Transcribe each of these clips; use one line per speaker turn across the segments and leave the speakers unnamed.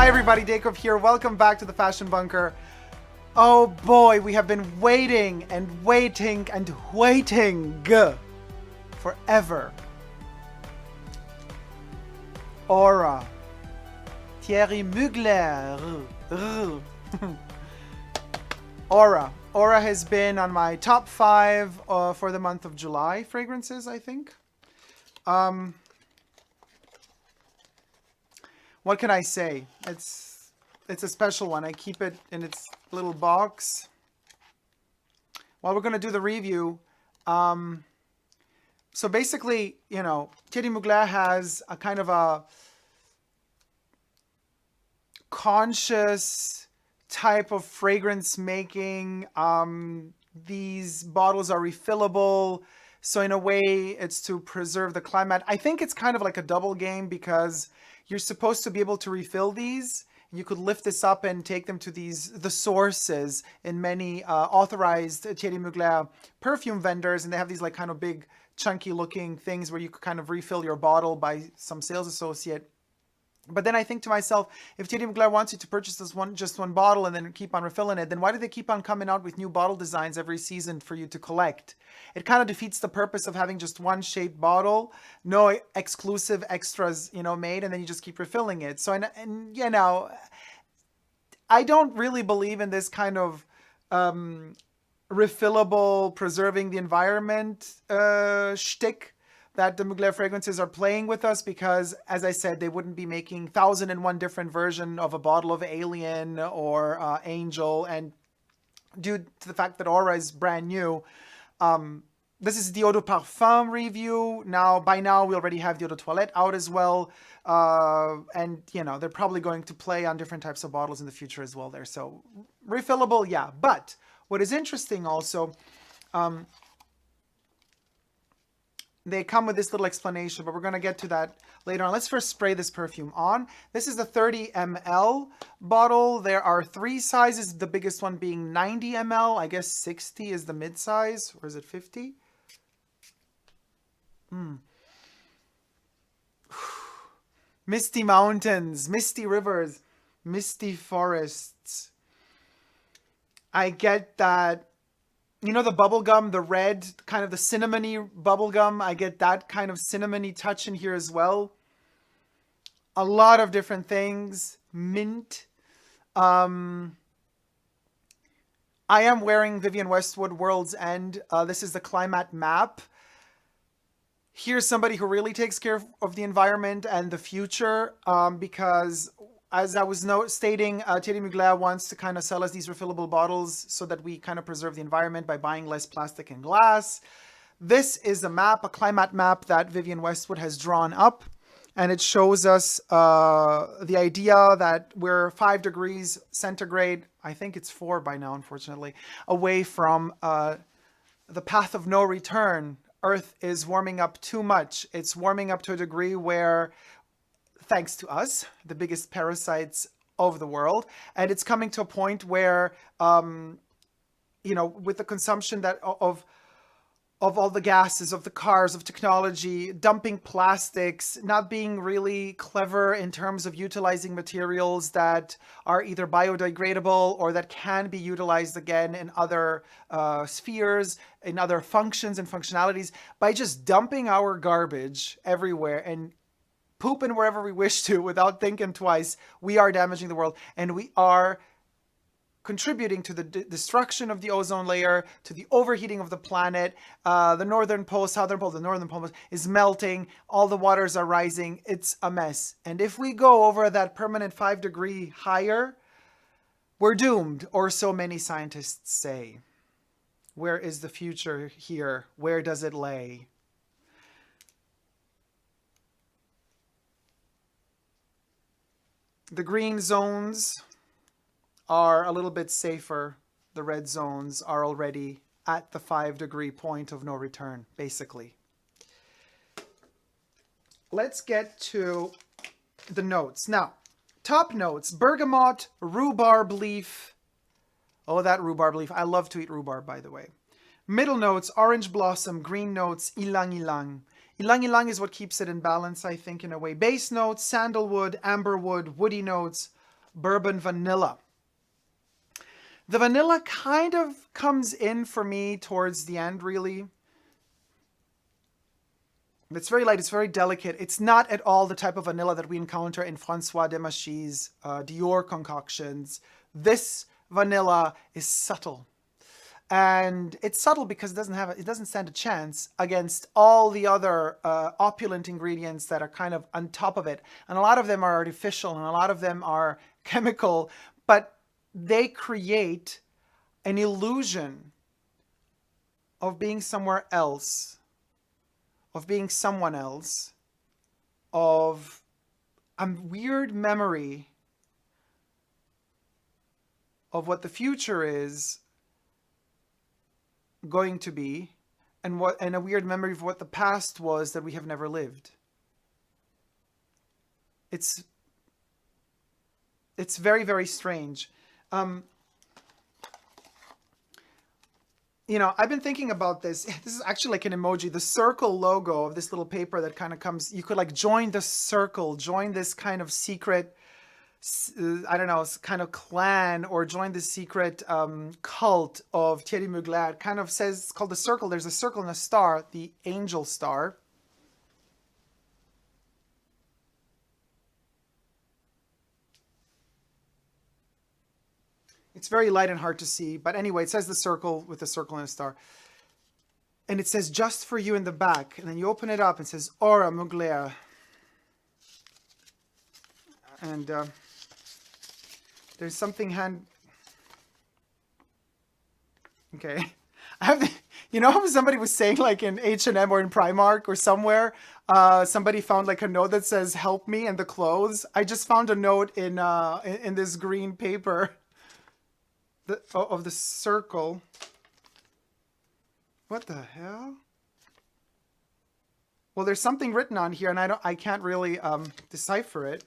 Hi everybody, Dacob here. Welcome back to the Fashion Bunker. Oh boy, we have been waiting and waiting and waiting forever. Aura. Thierry Mugler. Aura. Aura has been on my top 5 for the month of July fragrances, I think. What can I say? It's a special one. I keep it in its little box. Well, we're going to do the review. So basically, you know, Thierry Mugler has a kind of a conscious type of fragrance making. These bottles are refillable. So in a way, it's to preserve the climate. I think it's kind of like a double game because you're supposed to be able to refill these. You could lift this up and take them to the sources in many authorized Thierry Mugler perfume vendors. And they have these like kind of big chunky looking things where you could kind of refill your bottle by some sales associate. But then I think to myself, if Thierry Mugler wants you to purchase just one bottle and then keep on refilling it, then why do they keep on coming out with new bottle designs every season for you to collect? It kind of defeats the purpose of having just one shaped bottle, no exclusive extras, you know, made, and then you just keep refilling it. So, and you know, I don't really believe in this kind of refillable, preserving the environment shtick that the Mugler fragrances are playing with us, because, as I said, they wouldn't be making 1,001 different version of a bottle of Alien or Angel. And due to the fact that Aura is brand new, this is the Eau de Parfum review. By now, we already have the Eau de Toilette out as well. And, you know, they're probably going to play on different types of bottles in the future as well there. So, refillable, yeah. But what is interesting also, they come with this little explanation, but we're going to get to that later on. Let's first spray this perfume on. This is the 30 ml bottle. There are 3 sizes, the biggest one being 90 ml. I guess 60 is the mid-size, or is it 50? Misty mountains, misty rivers, misty forests. I get that. You know the bubble gum, the red, kind of the cinnamony bubble gum? I get that kind of cinnamony touch in here as well. A lot of different things. Mint. I am wearing Vivienne Westwood World's End. This is the climate map. Here's somebody who really takes care of the environment and the future, because as I was stating, Thierry Mugler wants to kind of sell us these refillable bottles so that we kind of preserve the environment by buying less plastic and glass. This is a map, a climate map that Vivienne Westwood has drawn up. And it shows us the idea that we're 5 degrees centigrade, I think it's 4 by now, unfortunately, away from the path of no return. Earth is warming up too much. It's warming up to a degree where, thanks to us, the biggest parasites of the world. And it's coming to a point where, you know, with the consumption of all the gases, of the cars, of technology, dumping plastics, not being really clever in terms of utilizing materials that are either biodegradable or that can be utilized again in other spheres, in other functions and functionalities, by just dumping our garbage everywhere and pooping wherever we wish to without thinking twice, we are damaging the world, and we are contributing to the destruction of the ozone layer, to the overheating of the planet. The northern pole, southern pole, the northern pole is melting. All the waters are rising. It's a mess. And if we go over that permanent 5 degree higher, we're doomed, or so many scientists say. Where is the future here? Where does it lay? The green zones are a little bit safer. The red zones are already at the 5 degree point of no return, basically. Let's get to the notes. Now, top notes: bergamot, rhubarb leaf. Oh, that rhubarb leaf. I love to eat rhubarb, by the way. Middle notes: orange blossom. Green notes: ilang ilang. Ilang ilang is what keeps it in balance, I think, in a way. Base notes: sandalwood, amberwood, woody notes, bourbon vanilla. The vanilla kind of comes in for me towards the end, really. It's very light, it's very delicate. It's not at all the type of vanilla that we encounter in François Demachy's Dior concoctions. This vanilla is subtle. And it's subtle because it doesn't stand a chance against all the other opulent ingredients that are kind of on top of it. And a lot of them are artificial and a lot of them are chemical, but they create an illusion of being somewhere else, of being someone else, of a weird memory of what the future is going to be, and a weird memory of what the past was that we have never lived. It's very, very strange. You know, I've been thinking about this. This is actually like an emoji. The circle logo of this little paper that kind of comes, you could like join the circle, join this kind of secret, I don't know, kind of clan, or join the secret cult of Thierry Mugler. It kind of says, it's called the circle. There's a circle and a star, the angel star. It's very light and hard to see, but anyway, it says the circle with a circle and a star. And it says, just for you in the back. And then you open it up and it says, Aura Mugler. And there's something okay. I have, you know how somebody was saying like in H&M or in Primark or somewhere, somebody found like a note that says, help me, and the clothes. I just found a note in this green paper. Of the circle. What the hell? Well, there's something written on here, and I can't really decipher it.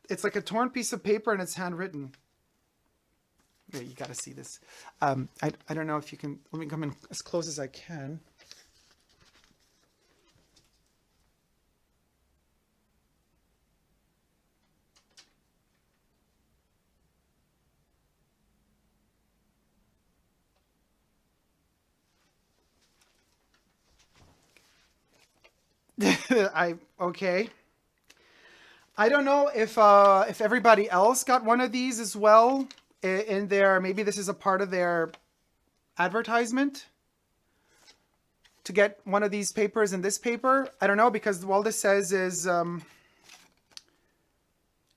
It's like a torn piece of paper, and it's handwritten. Yeah, you gotta see this. I don't know if you can. Let me come in as close as I can. Okay. I don't know if everybody else got one of these as well in their, maybe this is a part of their advertisement to get one of these papers in this paper. I don't know, because all this says is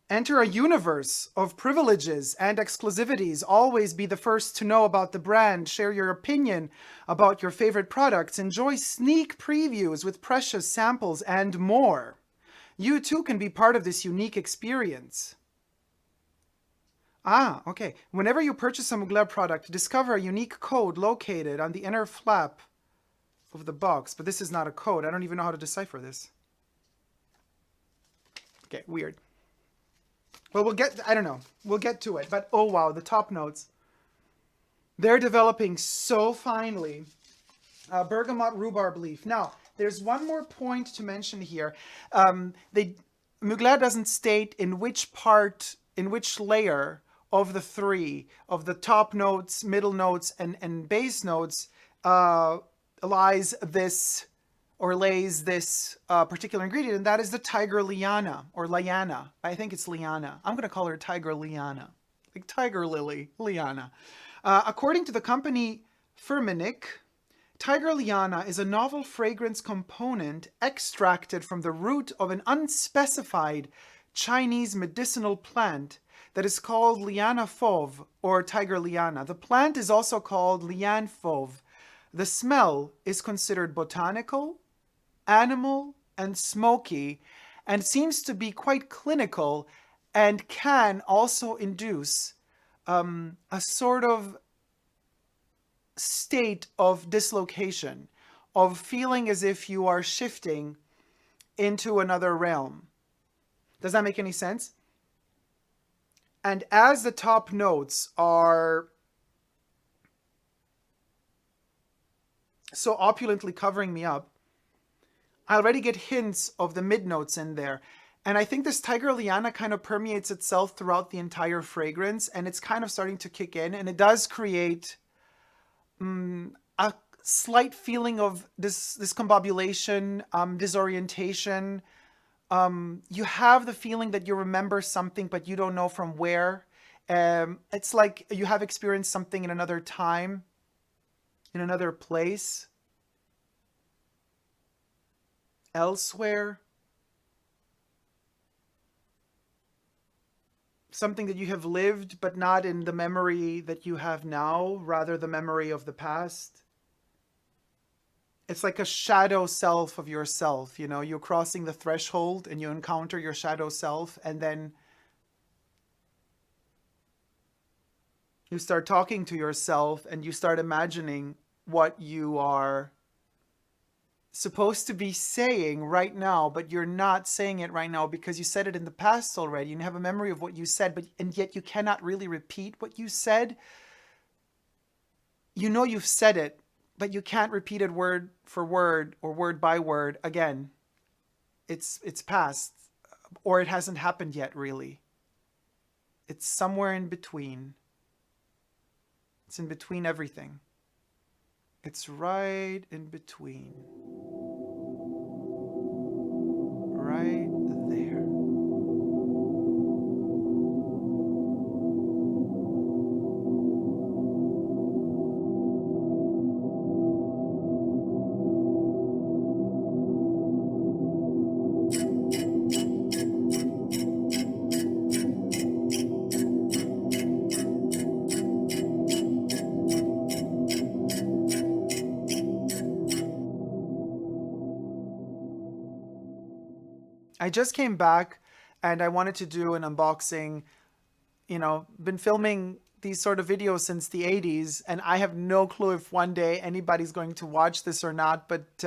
enter a universe of privileges and exclusivities. Always be the first to know about the brand. Share your opinion about your favorite products. Enjoy sneak previews with precious samples and more. You too can be part of this unique experience. Ah, okay. Whenever you purchase a Mugler product, discover a unique code located on the inner flap of the box. But this is not a code. I don't even know how to decipher this. Okay, weird. Well, I don't know. We'll get to it. But, oh, wow, the top notes. They're developing so finely. Bergamot rhubarb leaf. Now, there's one more point to mention here. Mugler doesn't state in which layer of the three, of the top notes, middle notes, and base notes, lays this particular ingredient, and that is the Tiger Liana, or Liana. I think it's Liana. I'm going to call her Tiger Liana, like Tiger Lily, Liana. According to the company Firmenich, Tiger Liana is a novel fragrance component extracted from the root of an unspecified Chinese medicinal plant that is called Liana fauve, or Tiger Liana. The plant is also called Liane fauve. The smell is considered botanical, animal, and smoky, and seems to be quite clinical, and can also induce a sort of state of dislocation, of feeling as if you are shifting into another realm. Does that make any sense? And as the top notes are so opulently covering me up, I already get hints of the mid notes in there. And I think this Tiger Liana kind of permeates itself throughout the entire fragrance, and it's kind of starting to kick in, and it does create a slight feeling of this discombobulation, disorientation. You have the feeling that you remember something, but you don't know from where. It's like you have experienced something in another time, in another place, elsewhere. Something that you have lived, but not in the memory that you have now, rather the memory of the past. It's like a shadow self of yourself, you know, you're crossing the threshold and you encounter your shadow self, and then you start talking to yourself and you start imagining what you are supposed to be saying right now, but you're not saying it right now because you said it in the past already and you have a memory of what you said, but and yet you cannot really repeat what you said. You know you've said it, but you can't repeat it word for word or word by word again. It's past, or it hasn't happened yet, really. It's somewhere in between. It's in between everything. It's right in between. Right there. I just came back and I wanted to do an unboxing. You know, been filming these sort of videos since the 80s, and I have no clue if one day anybody's going to watch this or not, but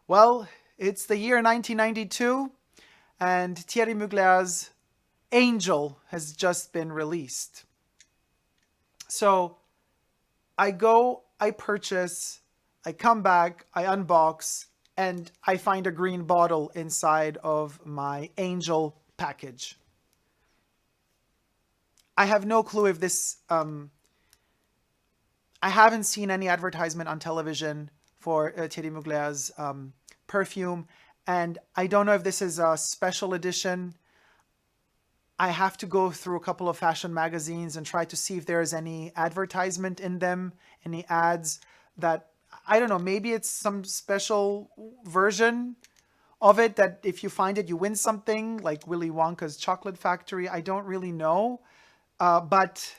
well, it's the year 1992 and Thierry Mugler's Angel has just been released. So I go, I purchase, I come back, I unbox, and I find a green bottle inside of my Angel package. I have no clue if this, I haven't seen any advertisement on television for Thierry Mugler's perfume, and I don't know if this is a special edition. I have to go through a couple of fashion magazines and try to see if there is any advertisement in them, any ads that, I don't know, maybe it's some special version of it that if you find it, you win something, like Willy Wonka's Chocolate Factory. I don't really know. But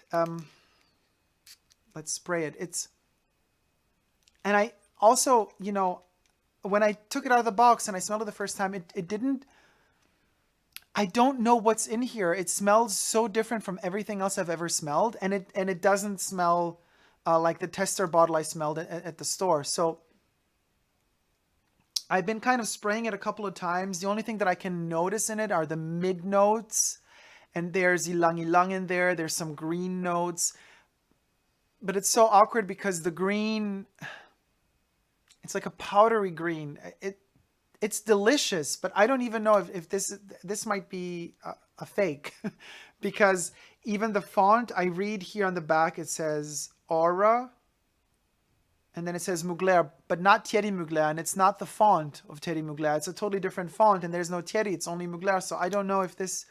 let's spray it. And I also, you know, when I took it out of the box and I smelled it the first time, it didn't, I don't know what's in here. It smells so different from everything else I've ever smelled. And it doesn't smell like the tester bottle I smelled at the store. So I've been kind of spraying it a couple of times. The only thing that I can notice in it are the mid notes. And there's ylang ylang in there. There's some green notes. But it's so awkward because the green, it's like a powdery green. It's delicious, but I don't even know if this might be a fake. Because even the font, I read here on the back, it says Aura. And then it says Mugler, but not Thierry Mugler. And it's not the font of Thierry Mugler. It's a totally different font. And there's no Thierry, it's only Mugler. So I don't know if this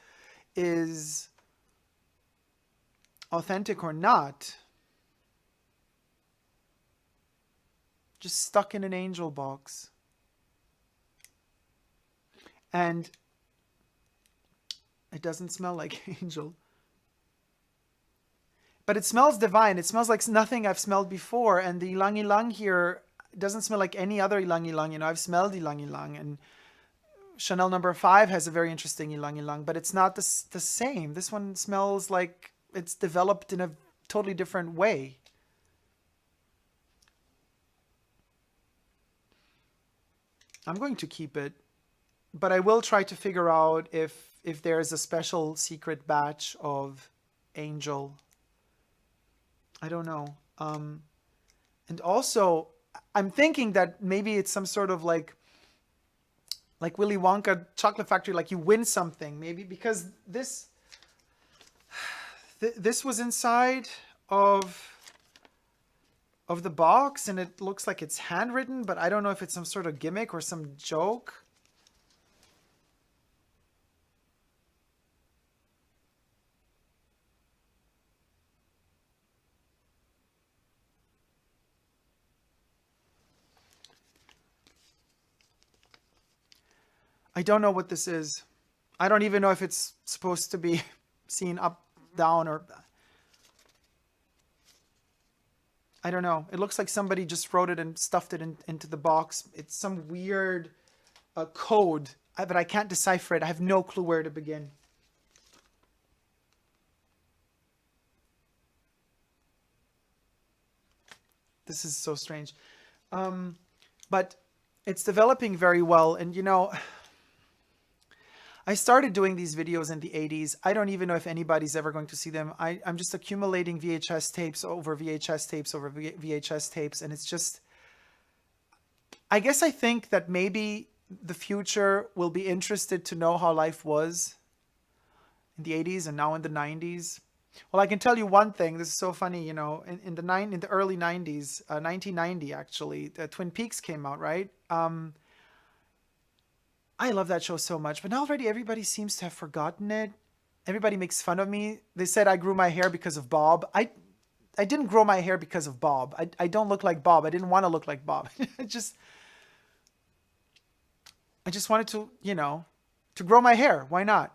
is authentic or not. Just stuck in an Angel box. And it doesn't smell like Angel. But it smells divine. It smells like nothing I've smelled before. And the ylang ylang here doesn't smell like any other ylang ylang. You know, I've smelled ylang ylang, and Chanel No. 5 has a very interesting ylang ylang, but it's not the same. This one smells like it's developed in a totally different way. I'm going to keep it, but I will try to figure out if there's a special secret batch of Angel. I don't know. And also, I'm thinking that maybe it's some sort of like like Willy Wonka Chocolate Factory, like you win something, maybe because this was inside of the box, and it looks like it's handwritten, but I don't know if it's some sort of gimmick or some joke. I don't know what this is. I don't even know if it's supposed to be seen up, down, or... I don't know. It looks like somebody just wrote it and stuffed it into the box. It's some weird code, but I can't decipher it. I have no clue where to begin. This is so strange. But it's developing very well. And, you know, I started doing these videos in the 80s. I don't even know if anybody's ever going to see them. I'm just accumulating VHS tapes over VHS tapes over VHS tapes. And it's just, I guess I think that maybe the future will be interested to know how life was in the 80s and now in the 90s. Well, I can tell you one thing. This is so funny, you know, in the early 90s, 1990 actually, Twin Peaks came out, right? I love that show so much, but now already everybody seems to have forgotten it. Everybody makes fun of me. They said I grew my hair because of Bob. I didn't grow my hair because of Bob. I don't look like Bob. I didn't want to look like Bob. I just wanted to, you know, to grow my hair. Why not?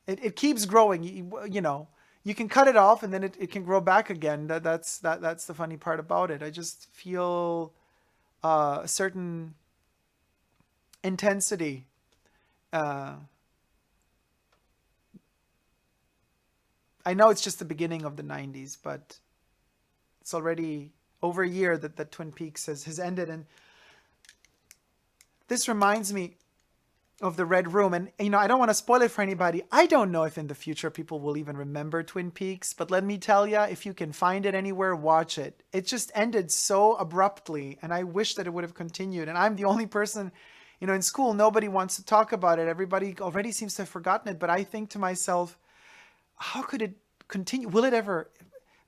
It keeps growing. You know, you can cut it off and then it can grow back again. That's the funny part about it. I just feel a certain intensity. I know it's just the beginning of the 90s, but it's already over a year that Twin Peaks has ended. And this reminds me of the Red Room. And, you know, I don't want to spoil it for anybody. I don't know if in the future people will even remember Twin Peaks, but let me tell you, if you can find it anywhere, watch it. It just ended so abruptly, and I wish that it would have continued. And I'm the only person, you know, in school, nobody wants to talk about it. Everybody already seems to have forgotten it. But I think to myself, how could it continue? Will it ever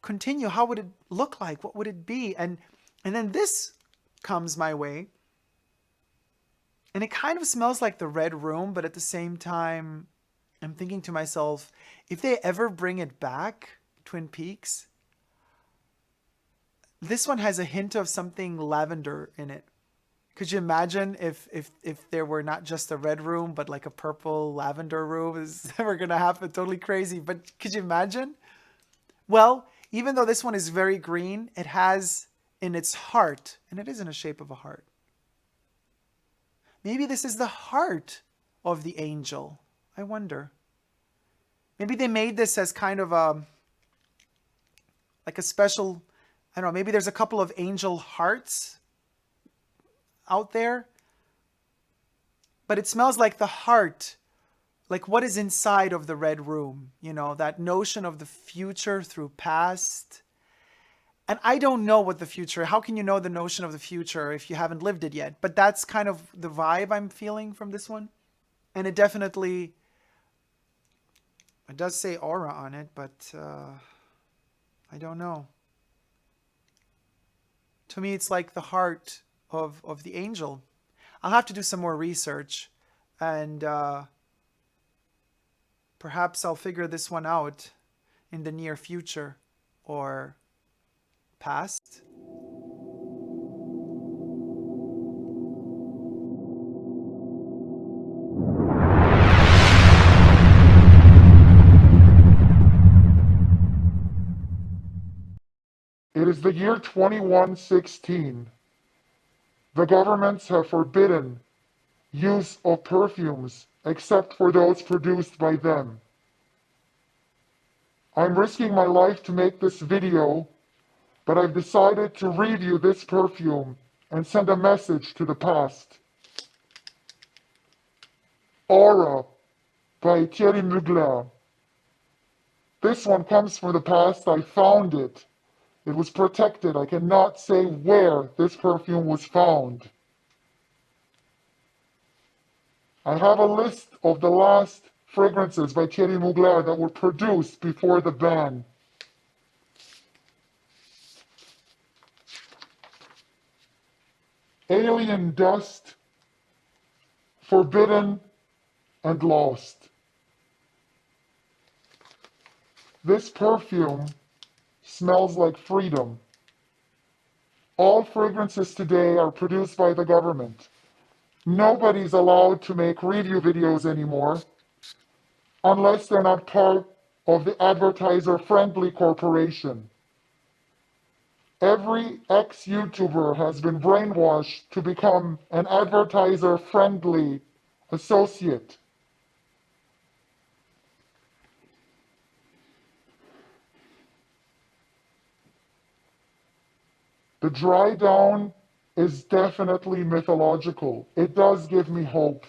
continue? How would it look like? What would it be? And then this comes my way. And it kind of smells like the Red Room, but at the same time, I'm thinking to myself, if they ever bring it back, Twin Peaks, this one has a hint of something lavender in it. Could you imagine if there were not just a red room, but like a purple lavender room? Is ever going to happen? Totally crazy. But could you imagine? Well, even though this one is very green, it has in its heart, and it is in the shape of a heart. Maybe this is the heart of the angel. I wonder. Maybe they made this as kind of like a special, I don't know, maybe there's a couple of angel hearts out there. But it smells like the heart, like what is inside of the Red Room. You know, that notion of the future through past. And I don't know what the future, how can you know the notion of the future if you haven't lived it yet? But that's kind of the vibe I'm feeling from this one. And it definitely, it does say aura on it, but I don't know. To me, it's like the heart of the angel. I'll have to do some more research, and perhaps I'll figure this one out in the near future or past.
It is the year 2116. The governments have forbidden use of perfumes except for those produced by them. I'm risking my life to make this video, but I've decided to review this perfume and send a message to the past. Aura by Thierry Mugler. This one comes from the past. I found it. It was protected. I cannot say where this perfume was found. I have a list of the last fragrances by Thierry Mugler that were produced before the ban. Alien Dust, Forbidden, and Lost. This perfume smells like freedom. All fragrances today are produced by the government. Nobody's allowed to make review videos anymore unless they're not part of the advertiser-friendly corporation. Every ex-YouTuber has been brainwashed to become an advertiser-friendly associate. The dry down is definitely mythological. It does give me hope.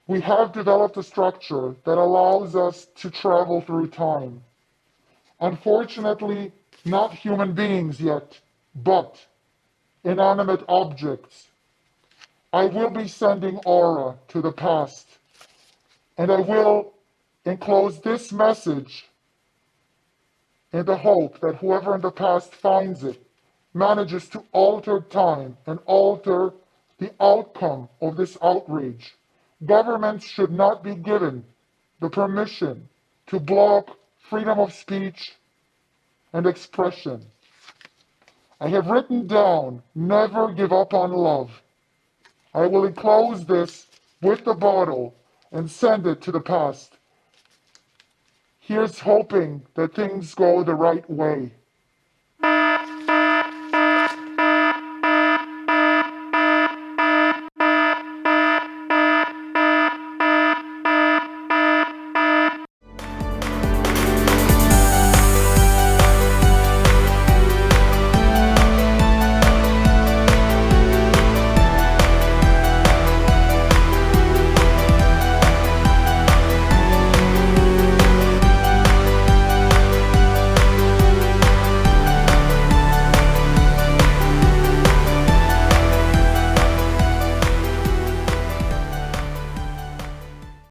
We have developed a structure that allows us to travel through time. Unfortunately, not human beings yet, but inanimate objects. I will be sending aura to the past, and I will enclose this message in the hope that whoever in the past finds it manages to alter time and alter the outcome of this outrage. Governments should not be given the permission to block freedom of speech and expression. I have written down, never give up on love. I will enclose this with the bottle and send it to the past. Here's hoping that things go the right way.